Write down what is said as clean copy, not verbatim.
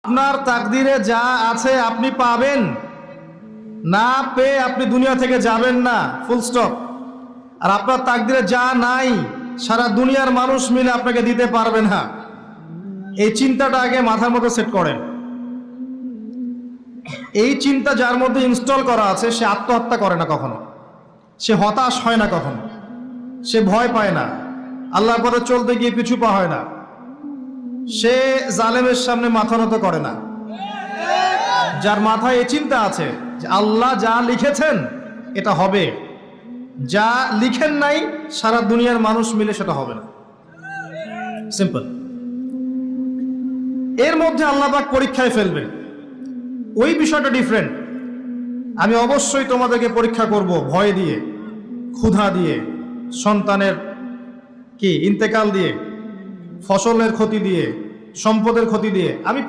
আপনার তাকদিরে যা আছে আপনি পাবেন, না পেয়ে আপনি দুনিয়া থেকে যাবেন না, ফুল স্টপ। আর আপনার তাকদিরে যা নাই সারা দুনিয়ার মানুষ মিলে আপনাকে দিতে পারবে না। এই চিন্তাটা আগে মাথার মধ্যে সেট করেন। এই চিন্তা যার মধ্যে ইনস্টল করা আছে সে আত্মহত্যা করে না কখনো, সে হতাশ হয় না কখনো, সে ভয় পায় না, আল্লাহর পথে চলতে গিয়ে পিছু পা হয় না, সে জালেমের সামনে মাথা নত করে না। যার মাথায় এই চিন্তা আছে যে আল্লাহ যা লিখেছেন এটা হবে, যা লিখেন নাই সারা দুনিয়ার মানুষ মিলে সেটা হবে না। সিম্পল। এর মধ্যে আল্লাহ পাক পরীক্ষায় ফেলবেন, ওই বিষয়টা ডিফারেন্ট। আমি অবশ্যই তোমাদেরকে পরীক্ষা করব ভয় দিয়ে, ক্ষুধা দিয়ে, সন্তানের ইন্তেকাল দিয়ে, ফসলের ক্ষতি দিয়ে, সম্পদের ক্ষতি দিয়ে। আমি